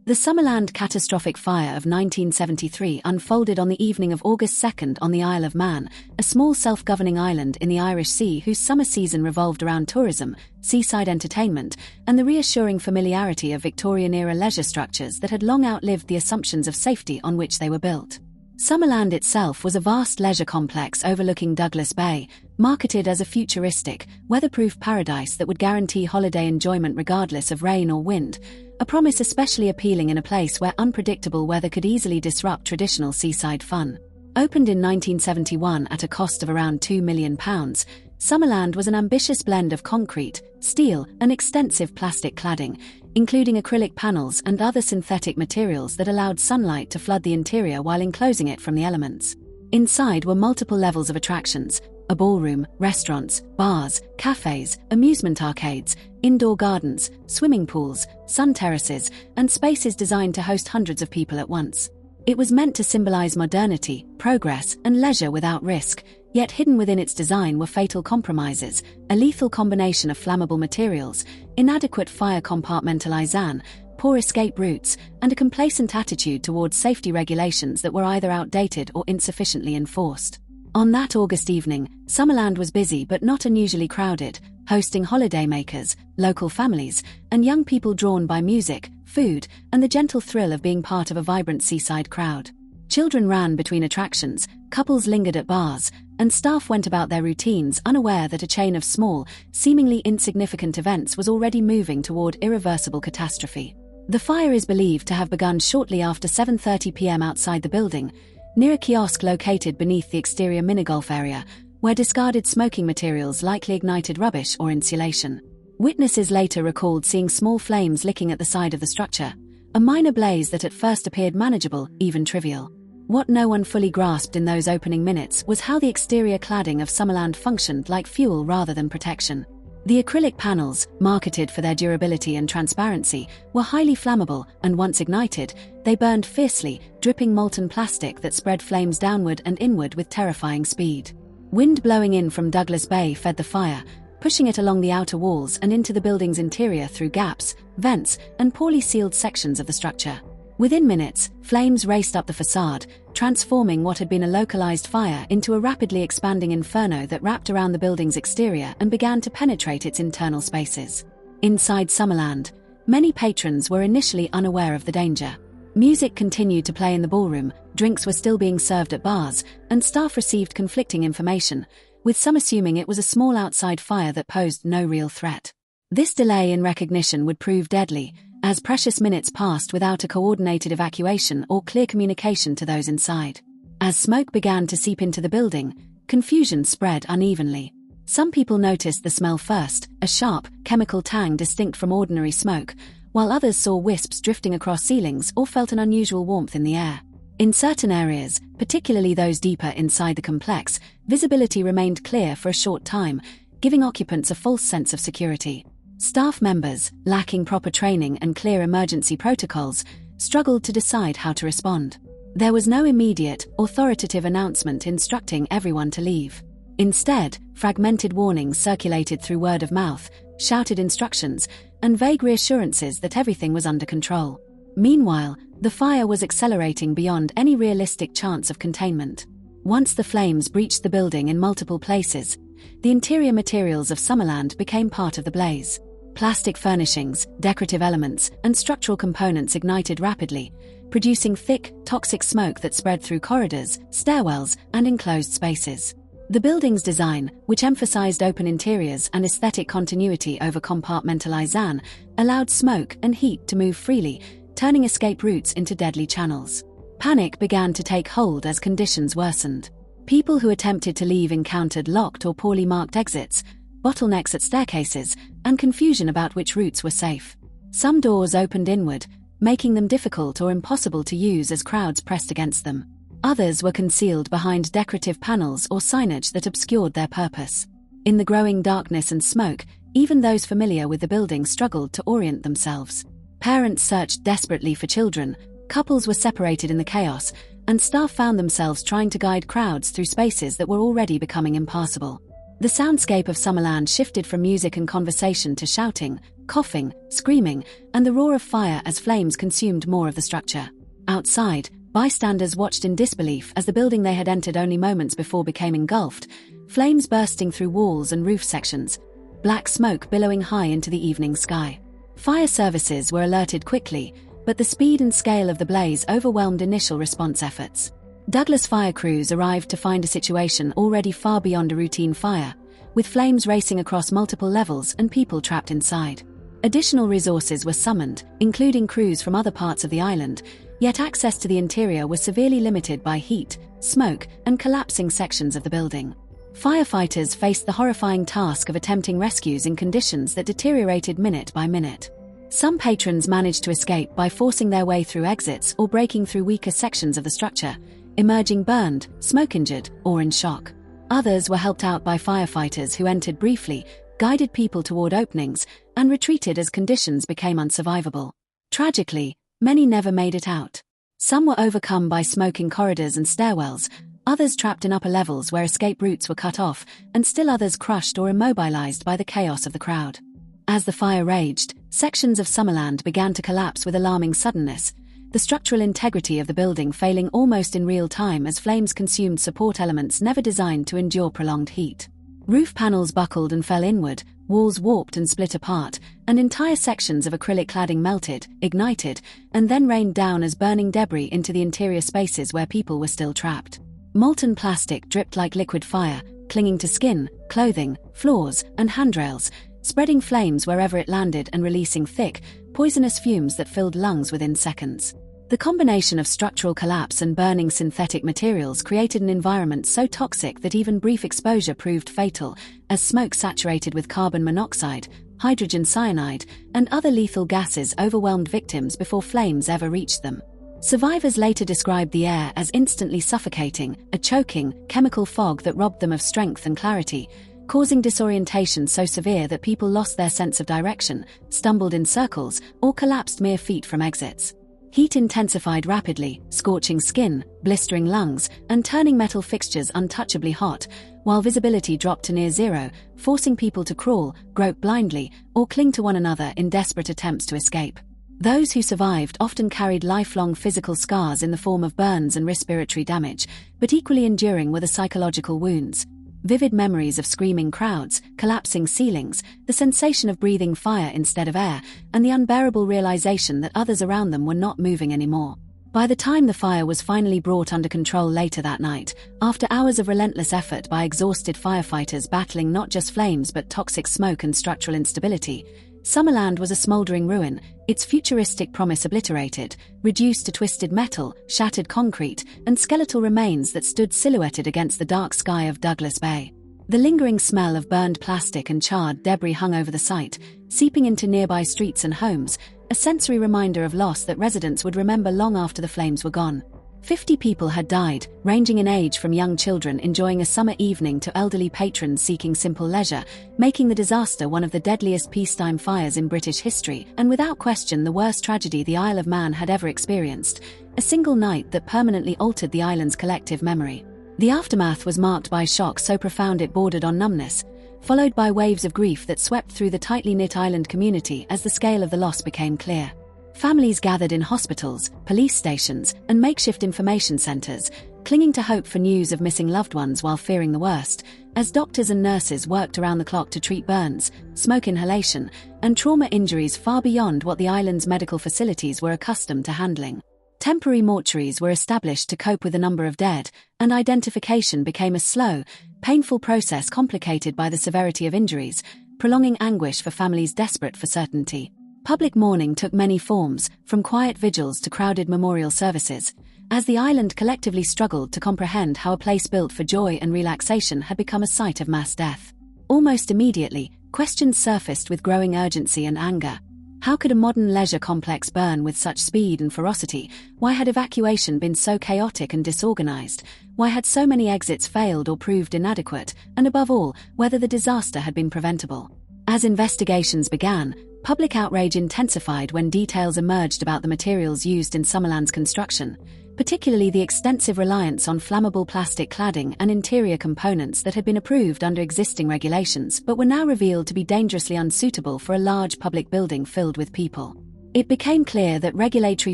The Summerland catastrophic fire of 1973 unfolded on the evening of August 2nd on the Isle of Man, a small self-governing island in the Irish Sea whose summer season revolved around tourism, seaside entertainment, and the reassuring familiarity of Victorian-era leisure structures that had long outlived the assumptions of safety on which they were built. Summerland itself was a vast leisure complex overlooking Douglas Bay, marketed as a futuristic, weatherproof paradise that would guarantee holiday enjoyment regardless of rain or wind, a promise especially appealing in a place where unpredictable weather could easily disrupt traditional seaside fun. Opened in 1971 at a cost of around £2 million, Summerland was an ambitious blend of concrete, steel, and extensive plastic cladding, including acrylic panels and other synthetic materials that allowed sunlight to flood the interior while enclosing it from the elements. Inside were multiple levels of attractions: a ballroom, restaurants, bars, cafes, amusement arcades, indoor gardens, swimming pools, sun terraces, and spaces designed to host hundreds of people at once. It was meant to symbolize modernity, progress, and leisure without risk, yet hidden within its design were fatal compromises: a lethal combination of flammable materials, inadequate fire compartmentalization, poor escape routes, and a complacent attitude towards safety regulations that were either outdated or insufficiently enforced. On that August evening, Summerland was busy but not unusually crowded, hosting holidaymakers, local families, and young people drawn by music, food, and the gentle thrill of being part of a vibrant seaside crowd. Children ran between attractions, couples lingered at bars, and staff went about their routines unaware that a chain of small, seemingly insignificant events was already moving toward irreversible catastrophe. The fire is believed to have begun shortly after 7:30 p.m. outside the building, near a kiosk located beneath the exterior minigolf area, where discarded smoking materials likely ignited rubbish or insulation. Witnesses later recalled seeing small flames licking at the side of the structure, a minor blaze that at first appeared manageable, even trivial. What no one fully grasped in those opening minutes was how the exterior cladding of Summerland functioned like fuel rather than protection. The acrylic panels, marketed for their durability and transparency, were highly flammable, and once ignited, they burned fiercely, dripping molten plastic that spread flames downward and inward with terrifying speed. Wind blowing in from Douglas Bay fed the fire, pushing it along the outer walls and into the building's interior through gaps, vents, and poorly sealed sections of the structure. Within minutes, flames raced up the facade, transforming what had been a localized fire into a rapidly expanding inferno that wrapped around the building's exterior and began to penetrate its internal spaces. Inside Summerland, many patrons were initially unaware of the danger. Music continued to play in the ballroom, drinks were still being served at bars, and staff received conflicting information, with some assuming it was a small outside fire that posed no real threat. This delay in recognition would prove deadly, as precious minutes passed without a coordinated evacuation or clear communication to those inside. As smoke began to seep into the building, confusion spread unevenly. Some people noticed the smell first, a sharp, chemical tang distinct from ordinary smoke, while others saw wisps drifting across ceilings or felt an unusual warmth in the air. In certain areas, particularly those deeper inside the complex, visibility remained clear for a short time, giving occupants a false sense of security. Staff members, lacking proper training and clear emergency protocols, struggled to decide how to respond. There was no immediate, authoritative announcement instructing everyone to leave. Instead, fragmented warnings circulated through word of mouth, shouted instructions, and vague reassurances that everything was under control. Meanwhile, the fire was accelerating beyond any realistic chance of containment. Once the flames breached the building in multiple places, the interior materials of Summerland became part of the blaze. Plastic furnishings, decorative elements, and structural components ignited rapidly, producing thick, toxic smoke that spread through corridors, stairwells, and enclosed spaces. The building's design, which emphasized open interiors and aesthetic continuity over compartmentalization, allowed smoke and heat to move freely, turning escape routes into deadly channels. Panic began to take hold as conditions worsened. People who attempted to leave encountered locked or poorly marked exits, bottlenecks at staircases, and confusion about which routes were safe. Some doors opened inward, making them difficult or impossible to use as crowds pressed against them. Others were concealed behind decorative panels or signage that obscured their purpose. In the growing darkness and smoke, even those familiar with the building struggled to orient themselves. Parents searched desperately for children, couples were separated in the chaos, and staff found themselves trying to guide crowds through spaces that were already becoming impassable. The soundscape of Summerland shifted from music and conversation to shouting, coughing, screaming, and the roar of fire as flames consumed more of the structure. Outside, bystanders watched in disbelief as the building they had entered only moments before became engulfed, flames bursting through walls and roof sections, black smoke billowing high into the evening sky. Fire services were alerted quickly, but the speed and scale of the blaze overwhelmed initial response efforts. Douglas fire crews arrived to find a situation already far beyond a routine fire, with flames racing across multiple levels and people trapped inside. Additional resources were summoned, including crews from other parts of the island, yet access to the interior was severely limited by heat, smoke, and collapsing sections of the building. Firefighters faced the horrifying task of attempting rescues in conditions that deteriorated minute by minute. Some patrons managed to escape by forcing their way through exits or breaking through weaker sections of the structure, emerging burned, smoke-injured, or in shock. Others were helped out by firefighters who entered briefly, guided people toward openings, and retreated as conditions became unsurvivable. Tragically, many never made it out. Some were overcome by smoking corridors and stairwells, others trapped in upper levels where escape routes were cut off, and still others crushed or immobilized by the chaos of the crowd. As the fire raged, sections of Summerland began to collapse with alarming suddenness, the structural integrity of the building failing almost in real time as flames consumed support elements never designed to endure prolonged heat. Roof panels buckled and fell inward, walls warped and split apart, and entire sections of acrylic cladding melted, ignited, and then rained down as burning debris into the interior spaces where people were still trapped. Molten plastic dripped like liquid fire, clinging to skin, clothing, floors, and handrails, spreading flames wherever it landed and releasing thick, poisonous fumes that filled lungs within seconds. The combination of structural collapse and burning synthetic materials created an environment so toxic that even brief exposure proved fatal, as smoke saturated with carbon monoxide, hydrogen cyanide, and other lethal gases overwhelmed victims before flames ever reached them. Survivors later described the air as instantly suffocating, a choking, chemical fog that robbed them of strength and clarity, causing disorientation so severe that people lost their sense of direction, stumbled in circles, or collapsed mere feet from exits. Heat intensified rapidly, scorching skin, blistering lungs, and turning metal fixtures untouchably hot, while visibility dropped to near zero, forcing people to crawl, grope blindly, or cling to one another in desperate attempts to escape. Those who survived often carried lifelong physical scars in the form of burns and respiratory damage, but equally enduring were the psychological wounds. Vivid memories of screaming crowds, collapsing ceilings, the sensation of breathing fire instead of air, and the unbearable realization that others around them were not moving anymore. By the time the fire was finally brought under control later that night, after hours of relentless effort by exhausted firefighters battling not just flames but toxic smoke and structural instability, Summerland was a smoldering ruin, its futuristic promise obliterated, reduced to twisted metal, shattered concrete, and skeletal remains that stood silhouetted against the dark sky of Douglas Bay. The lingering smell of burned plastic and charred debris hung over the site, seeping into nearby streets and homes, a sensory reminder of loss that residents would remember long after the flames were gone. 50 people had died, ranging in age from young children enjoying a summer evening to elderly patrons seeking simple leisure, making the disaster one of the deadliest peacetime fires in British history, and without question the worst tragedy the Isle of Man had ever experienced, a single night that permanently altered the island's collective memory. The aftermath was marked by shock so profound it bordered on numbness, followed by waves of grief that swept through the tightly knit island community as the scale of the loss became clear. Families gathered in hospitals, police stations, and makeshift information centers, clinging to hope for news of missing loved ones while fearing the worst, as doctors and nurses worked around the clock to treat burns, smoke inhalation, and trauma injuries far beyond what the island's medical facilities were accustomed to handling. Temporary mortuaries were established to cope with the number of dead, and identification became a slow, painful process complicated by the severity of injuries, prolonging anguish for families desperate for certainty. Public mourning took many forms, from quiet vigils to crowded memorial services, as the island collectively struggled to comprehend how a place built for joy and relaxation had become a site of mass death. Almost immediately, questions surfaced with growing urgency and anger. How could a modern leisure complex burn with such speed and ferocity? Why had evacuation been so chaotic and disorganized? Why had so many exits failed or proved inadequate? And above all, whether the disaster had been preventable. As investigations began, public outrage intensified when details emerged about the materials used in Summerland's construction, particularly the extensive reliance on flammable plastic cladding and interior components that had been approved under existing regulations but were now revealed to be dangerously unsuitable for a large public building filled with people. It became clear that regulatory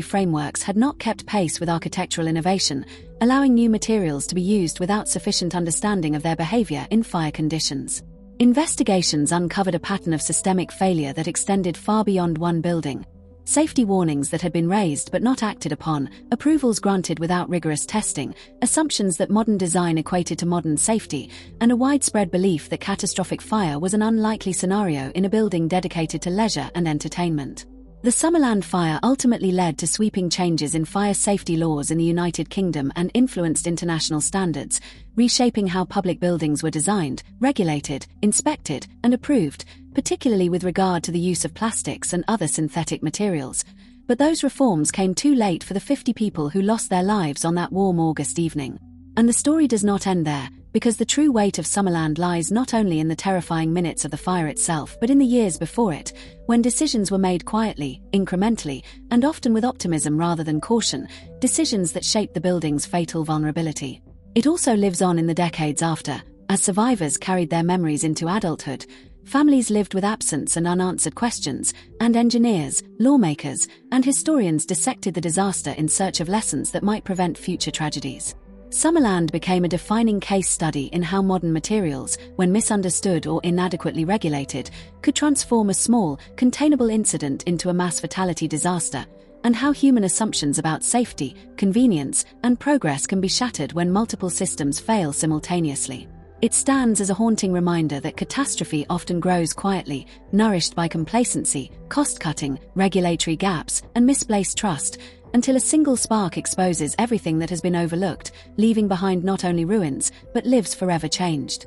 frameworks had not kept pace with architectural innovation, allowing new materials to be used without sufficient understanding of their behavior in fire conditions. Investigations uncovered a pattern of systemic failure that extended far beyond one building. Safety warnings that had been raised but not acted upon, approvals granted without rigorous testing, assumptions that modern design equated to modern safety, and a widespread belief that catastrophic fire was an unlikely scenario in a building dedicated to leisure and entertainment. The Summerland fire ultimately led to sweeping changes in fire safety laws in the United Kingdom and influenced international standards, reshaping how public buildings were designed, regulated, inspected, and approved, particularly with regard to the use of plastics and other synthetic materials. But those reforms came too late for the 50 people who lost their lives on that warm August evening. And the story does not end there, because the true weight of Summerland lies not only in the terrifying minutes of the fire itself but in the years before it, when decisions were made quietly, incrementally, and often with optimism rather than caution, decisions that shaped the building's fatal vulnerability. It also lives on in the decades after, as survivors carried their memories into adulthood, families lived with absence and unanswered questions, and engineers, lawmakers, and historians dissected the disaster in search of lessons that might prevent future tragedies. Summerland became a defining case study in how modern materials, when misunderstood or inadequately regulated, could transform a small, containable incident into a mass fatality disaster, and how human assumptions about safety, convenience, and progress can be shattered when multiple systems fail simultaneously. It stands as a haunting reminder that catastrophe often grows quietly, nourished by complacency, cost-cutting, regulatory gaps, and misplaced trust, until a single spark exposes everything that has been overlooked, leaving behind not only ruins, but lives forever changed.